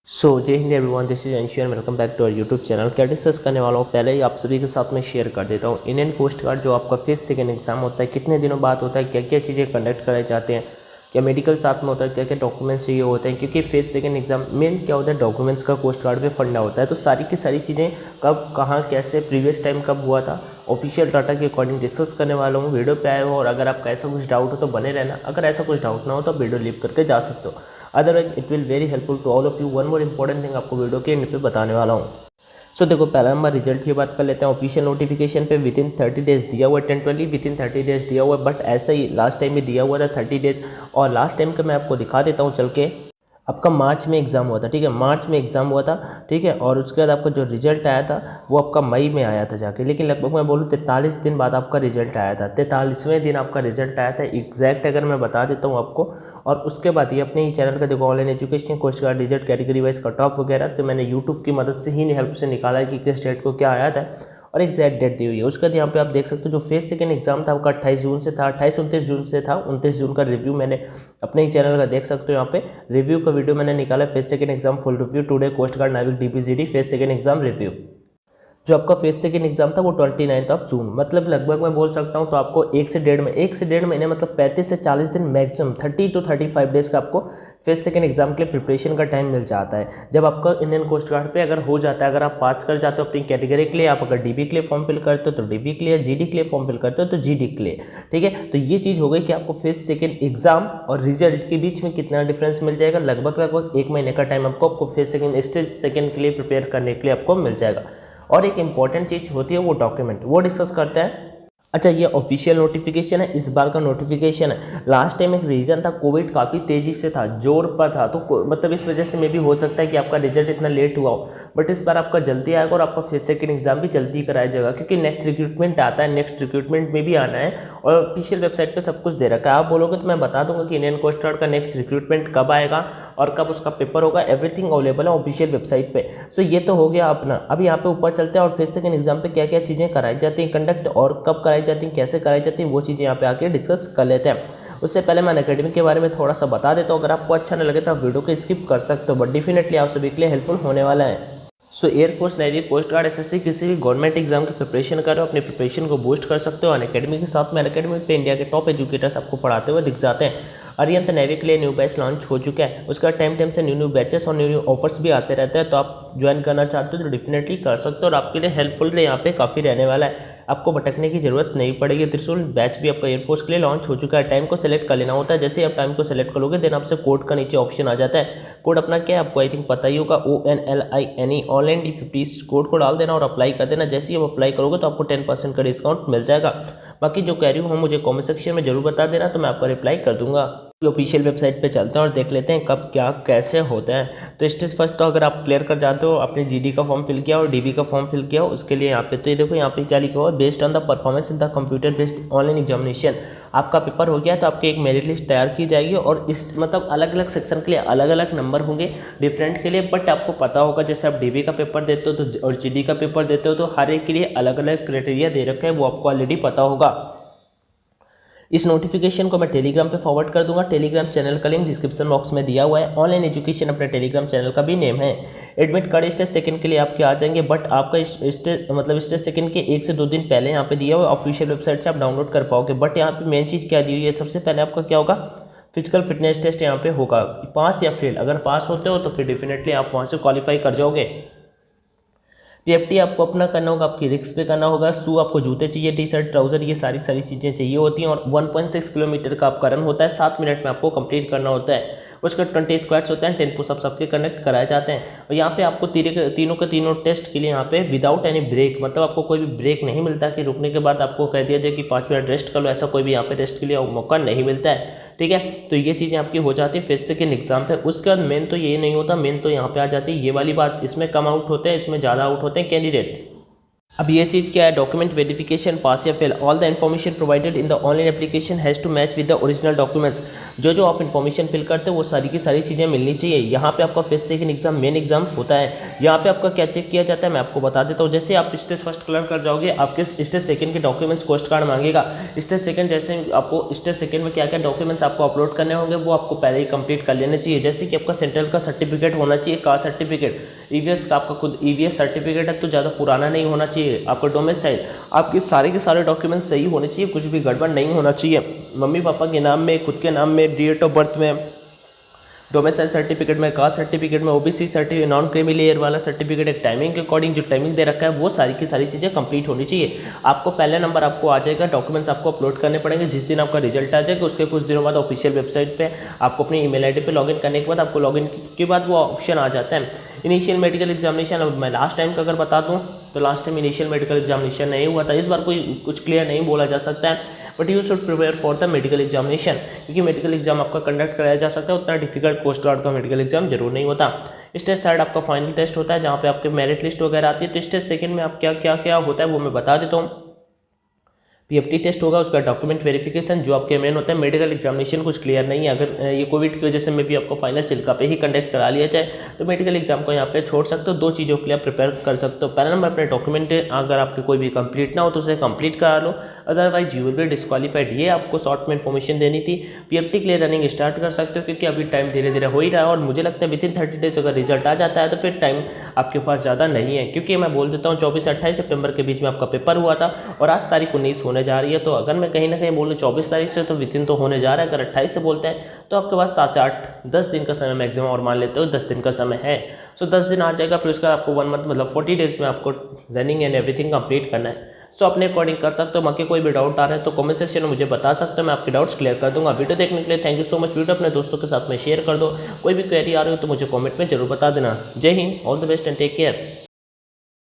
जय Hind everyone, this is Anshu and welcome back to our YouTube channel. क्या discuss करने वाला हूँ पहले ही आप सभी के साथ में शेयर कर देता हूँ। इंडियन कोस्ट गार्ड जो आपका फिफ्थ सेकेंड एग्जाम होता है, कितने दिनों बाद होता है, क्या क्या चीज़ें कंडक्ट कराए जाते हैं, क्या मेडिकल साथ में होता है, क्या क्या डॉक्यूमेंट्स चाहिए होते हैं, क्योंकि फिफ्थ सेकेंड एग्जाम मेन क्या होता है, डॉक्यूमेंट्स का कोस्ट गार्ड पे फंडा होता है। तो सारी की सारी चीज़ें कब कहाँ कैसे प्रीवियस टाइम कब हुआ था, ऑफिशियल डाटा के अकॉर्डिंग डिस्कस करने वाला हूँ। वीडियो पे आए हो और अगर आपका ऐसा कुछ डाउट हो तो बने रहना, अगर ऐसा कुछ डाउट ना हो तो वीडियो लीव करके जा सकते हो। Otherwise it will very helpful to all of you. One more important thing आपको वीडियो के एंड पे बताने वाला हूँ। देखो, पहला नंबर रिजल्ट की बात कर लेते हैं। ऑफिशियल नोटिफिकेशन पे विद इन 30 डेज दिया हुआ है, टेंटली विद इन 30 डेज दिया हुआ है, बट ऐसा ही लास्ट टाइम भी दिया हुआ था 30 डेज। और लास्ट टाइम का मैं आपको दिखा देता हूँ चल के। आपका मार्च में एग्ज़ाम हुआ था, ठीक है, मार्च में एग्ज़ाम हुआ था, ठीक है। और उसके बाद आपका जो रिजल्ट आया था वो आपका मई में आया था जाके, लेकिन लगभग मैं बोलूँ 43 दिन बाद आपका रिजल्ट आया था। 43वें दिन आपका रिजल्ट आया था एग्जैक्ट, अगर मैं बता देता हूँ आपको। और उसके बाद ये अपने ही चैनल का देखो, online education coast guard result category wise cut off वगैरह, तो मैंने यूट्यूब की मदद से ही हेल्प से निकाला है कि किस डेट को क्या आया था और एग्जैक्ट डेट दी हुई है। उसके बाद यहाँ पे आप देख सकते हो जो फेस सेकेंड एग्जाम था आपका 28 जून से था, 28-29 जून से था। 29 जून का रिव्यू मैंने अपने ही चैनल का देख सकते हो, यहाँ पे रिव्यू का वीडियो मैंने निकाला, phase second exam full review today coast guard Navik DPGD phase second exam review. जो आपका फेस सेकेंड एग्जाम था वो 29 जून, मतलब लगभग मैं बोल सकता हूँ तो आपको एक से डेढ़ महीने मतलब 35 से 40 दिन मैक्सिमम 30 to 35 डेज का आपको फेस सेकेंड एग्जाम के लिए प्रिपरेशन का टाइम मिल जाता है। जब आपका इंडियन कोस्ट गार्ड पे अगर हो जाता है, अगर आप पास कर जाते हो अपनी कैटेगरी के लिए, आप अगर डीबी के लिए फॉर्म फिल करते हो तो डीबी के लिए, जीडी के लिए फॉर्म फिल करते हो तो जीडी के लिए, ठीक है। तो ये चीज़ हो गई कि आपको फेस सेकेंड एग्जाम और रिजल्ट के बीच में कितना डिफरेंस मिल जाएगा। लगभग एक महीने का टाइम आपको फेस सेकेंड स्टेज सेकेंड के लिए प्रिपेयर करने के लिए आपको मिल जाएगा। और एक इंपॉर्टेंट चीज़ होती है वो डॉक्यूमेंट, वो डिस्कस करते हैं। अच्छा, ये ऑफिशियल नोटिफिकेशन है, इस बार का नोटिफिकेशन है। लास्ट टाइम एक रीज़न था कोविड काफ़ी तेज़ी से था, जोर पर था, तो मतलब इस वजह से मे भी हो सकता है कि आपका रिजल्ट इतना लेट हुआ हो, बट इस बार आपका जल्दी आएगा और आपका फेस सेकेंड एग्जाम भी जल्दी कराया जाएगा, क्योंकि नेक्स्ट रिक्रूटमेंट आता है, नेक्स्ट रिक्रूटमेंट में भी आना है और ऑफिशियल वेबसाइट पर सब कुछ दे रखा है। आप बोलोगे तो मैं बता दूंगा कि इंडियन कोस्ट गार्ड का नेक्स्ट रिक्रूटमेंट कब आएगा और कब उसका पेपर होगा, एवरीथिंग अवेलेबल है ऑफिशियल वेबसाइट पे। सो ये तो हो गया अपना। अब यहाँ पे ऊपर चलते हैं और फेस सेकेंड एग्जाम पे क्या क्या चीज़ें कराई जाती हैं कंडक्ट, और कब कराई जाती हैं, कैसे कराई जाती है, वो चीज़ें यहाँ पे आके डिस्कस कर लेते हैं। उससे पहले मैं अकेडमी के बारे में थोड़ा सा बता देता हूँ। अगर आपको अच्छा न लगे तो आप वीडियो को स्किप कर सकते हो, बट डेफिनेटली आप सभी के लिए हेल्पफुल होने वाला है। Air force, navy, coast guard, SSC किसी भी गवर्नमेंट एग्जाम की प्रिपरेशन कर रहे हो, अपनी प्रिपरेशन को बूस्ट कर सकते हो अनअकैडमी के साथ में। अनअकैडमी पे इंडिया के टॉप एजुकेटर्स आपको पढ़ाते हुए दिख जाते हैं। अरिहंत नेवी के लिए न्यू बैच लॉन्च हो चुका है, उसका टाइम से न्यू बैचेस और न्यू ऑफर्स भी आते रहते हैं, तो आप ज्वाइन करना चाहते हो तो डेफिनेटली कर सकते हो और आपके लिए हेल्पफुल यहाँ पे काफ़ी रहने वाला है। आपको भटकने की जरूरत नहीं पड़ेगी। त्रिशूल बैच भी आपका एयरफोर्स के लिए लॉन्च हो चुका है। टाइम को सेलेक्ट कर लेना होता है, जैसे ही आप टाइम को सेलेक्ट करोगे देन आपसे कोड का नीचे ऑप्शन आ जाता है। कोड अपना क्या है आपको आई थिंक पता ही होगा, ONLINE ऑनलाइन D50 कोड को डाल देना और अप्लाई कर देना। जैसे ही आप अप्लाई करोगे तो आपको 10% का डिस्काउंट मिल जाएगा। बाकी जो कह रही हूँ मुझे कमेंट सेक्शन में जरूर बता देना, तो मैं आपका रिप्लाई कर दूंगा। ऑफिशियल वेबसाइट पे चलते हैं और देख लेते हैं कब क्या कैसे होता है। तो स्टेज फर्स्ट तो अगर आप क्लियर कर जाते हो, आपने जीडी का फॉर्म फिल किया और डीबी का फॉर्म फिल किया, उसके लिए यहाँ पे तो ये देखो यहाँ पे क्या लिखा हुआ है, based on the performance in the computer based online examination. आपका पेपर हो गया तो आपकी एक मेरिट लिस्ट तैयार की जाएगी और इस मतलब अलग अलग सेक्शन के लिए अलग अलग नंबर होंगे डिफरेंट के लिए। बट आपको पता होगा जैसे आप डीबी का पेपर देते हो तो और जीडी का पेपर देते हो तो हर एक के लिए अलग अलग क्राइटेरिया दे रखे हैं, वो आपको ऑलरेडी पता होगा। इस नोटिफिकेशन को मैं टेलीग्राम पे फॉरवर्ड कर दूंगा। टेलीग्राम चैनल का लिंक डिस्क्रिप्शन बॉक्स में दिया हुआ है। ऑनलाइन एजुकेशन अपने टेलीग्राम चैनल का भी नेम है। एडमिट कार्ड स्टेज सेकंड के लिए आपके आ जाएंगे, बट आपका स्टेज सेकंड के 1 से 2 दिन पहले यहाँ पे दिया हुआ है, ऑफिशियल वेबसाइट से आप डाउनलोड कर पाओगे। बट यहाँ पे मेन चीज़ क्या दी हुई है, सबसे पहले आपका क्या होगा, फिजिकल फिटनेस टेस्ट यहाँ पे होगा, पास या फेल। अगर पास होते हो तो फिर डेफिनेटली आप वहाँ से क्वालिफाई कर जाओगे। पीएफटी आपको अपना करना होगा, आपकी रिक्स पे करना होगा। शू आपको जूते चाहिए, टी शर्ट, ट्राउजर, ये सारी चीज़ें चाहिए होती हैं। और 1.6 किलोमीटर का आपका रन होता है, 7 मिनट में आपको कंप्लीट करना होता है। उसके 20 स्क्वाट्स होते हैं, 10 पुशअप्स आपके कंडक्ट कराए जाते हैं। और यहाँ पे आपको तीनों के तीनों टेस्ट के लिए यहाँ पे विदाउट एनी ब्रेक, मतलब आपको कोई भी ब्रेक नहीं मिलता कि रुकने के बाद आपको कह दिया जाए कि 5 मिनट रेस्ट कर लो, ऐसा कोई भी यहाँ पे रेस्ट के लिए मौका नहीं मिलता है, ठीक है। तो ये चीज़ें आपकी हो जाती है फेस सेकेंड एग्जाम पे। उसके बाद मेन तो ये नहीं होता, मेन तो यहाँ पे आ जाती है ये वाली बात, इसमें कम आउट होते हैं, इसमें ज़्यादा आउट होते हैं कैंडिडेट। अब ये चीज़ क्या है, डॉक्यूमेंट वेरिफिकेशन पास या fail. All the information provided in the online application has to match with the original documents. जो आप इन्फॉर्मेशन फिल करते हो वो सारी की सारी चीज़ें मिलनी चाहिए। यहाँ पे आपका face second exam main exam होता है, यहाँ पे आपका क्या चेक किया जाता है मैं आपको बता देता हूँ। जैसे आप स्टेज फर्स्ट क्लियर कर जाओगे, आपके स्टेज सेकंड के डॉक्यूमेंट्स कोस्ट कार्ड मांगेगा। स्टेज सेकंड जैसे आपको स्टेज सेकंड में क्या क्या डॉक्यूमेंट्स आपको अपलोड करने होंगे वो आपको पहले ही कंप्लीट कर लेने चाहिए। जैसे कि आपका सेंट्रल का सर्टिफिकेट होना चाहिए, कास्ट सर्टिफिकेट, ईवीएस का आपका खुद ईवीएस सर्टिफिकेट है तो ज़्यादा पुराना नहीं होना चाहिए। आपका डोमिसाइल, आपके सारे के सारे डॉक्यूमेंट्स सही होने चाहिए, कुछ भी गड़बड़ नहीं होना चाहिए। मम्मी पापा के नाम में, खुद के नाम में, डेट ऑफ बर्थ में, डोमिसाइल सर्टिफिकेट में, कास्ट सर्टिफिकेट में, OBC certificate, non creamy layer वाला सर्टिफिकेट, एक टाइमिंग के अकॉर्डिंग जो टाइमिंग दे रखा है वो सारी की सारी चीज़ें कंप्लीट होनी चाहिए। आपको पहले नंबर आपको आ जाएगा, डॉक्यूमेंट्स आपको अपलोड करने पड़ेंगे। जिस दिन आपका रिजल्ट आ जाएगा उसके कुछ दिनों बाद ऑफिशियल वेबसाइट पे आपको अपनी ईमेल आईडी पे लॉगिन करने के बाद आपको लॉगिन के बाद वो ऑप्शन आ जाता है इनिशियल मेडिकल एग्जामिनेशन। अब मैं लास्ट टाइम का अगर बता दूँ तो last time initial medical examination नहीं हुआ था, इस बार कोई कुछ क्लियर नहीं बोला जा सकता है, but you should prepare for the medical examination, क्योंकि मेडिकल एग्जाम आपका कंडक्ट कराया जा सकता है। उतना डिफिकल्ट कोस्ट गार्ड का मेडिकल एग्जाम जरूर नहीं होता। स्टेज थर्ड आपका फाइनल टेस्ट होता है, जहाँ पे आपके मेरिट लिस्ट वगैरह आती है। तो स्टेज सेकंड में आप क्या क्या होता है वो मैं बता देता हूँ। पीएफटी टेस्ट होगा, उसका डॉक्यूमेंट वेरिफिकेशन जो आपके मेन होता है। मेडिकल एग्जामिनेशन कुछ क्लियर नहीं है, अगर ये कोविड की वजह से मैं भी आपको फाइनल चिल्का पे ही कंडक्ट करा लिया जाए तो मेडिकल एग्जाम को यहाँ पे छोड़ सकते हो। दो चीज़ों के लिए आप प्रिपेयर कर सकते हो। पहला नंबर अपने डॉक्यूमेंट अगर आपके कोई भी कंप्लीट ना हो तो उसे कंप्लीट करा लो, otherwise you will be disqualified. ये आपको शॉर्ट में इन्फॉर्मेशन देनी थी। पीएफटी के लिए रनिंग स्टार्ट कर सकते हो, क्योंकि अभी टाइम धीरे धीरे हो ही रहा है और मुझे लगता है विदिन 30 डेज अगर रिजल्ट आ जाता है तो फिर टाइम आपके पास ज़्यादा नहीं है। क्योंकि मैं बोल देता हूँ 24 से 28 सितंबर के बीच में आपका पेपर हुआ था और आज तारीख 19 होने जा रही है। तो अगर मैं कहीं ना कहीं बोलूँ 24 तारीख से तो विदिन तो होने जा रहा है। अगर 28 से बोलते हैं तो आपके पास 7 से 8 10 दिन का समय मैक्सिमम, और मान लेते हो 10 दिन का समय है। सो 10 दिन आ जाएगा, फिर उसका आपको 1 मंथ मतलब 40 डेज में आपको रनिंग एंड एवरीथिंग कंप्लीट करना है। सो अपने अकॉर्डिंग कर सकते हो। बाकी कोई भी डाउट आ रहा है तो कमेंट सेक्शन में मुझे बता सकते हो, मैं आपके डाउट्स क्लियर कर दूंगा। वीडियो देखने के लिए thank you so much. Video अपने दोस्तों के साथ में शेयर कर दो। कोई भी क्वेरी आ रही हो तो मुझे कमेंट में जरूर बता देना। Jai Hind, all the best and take care.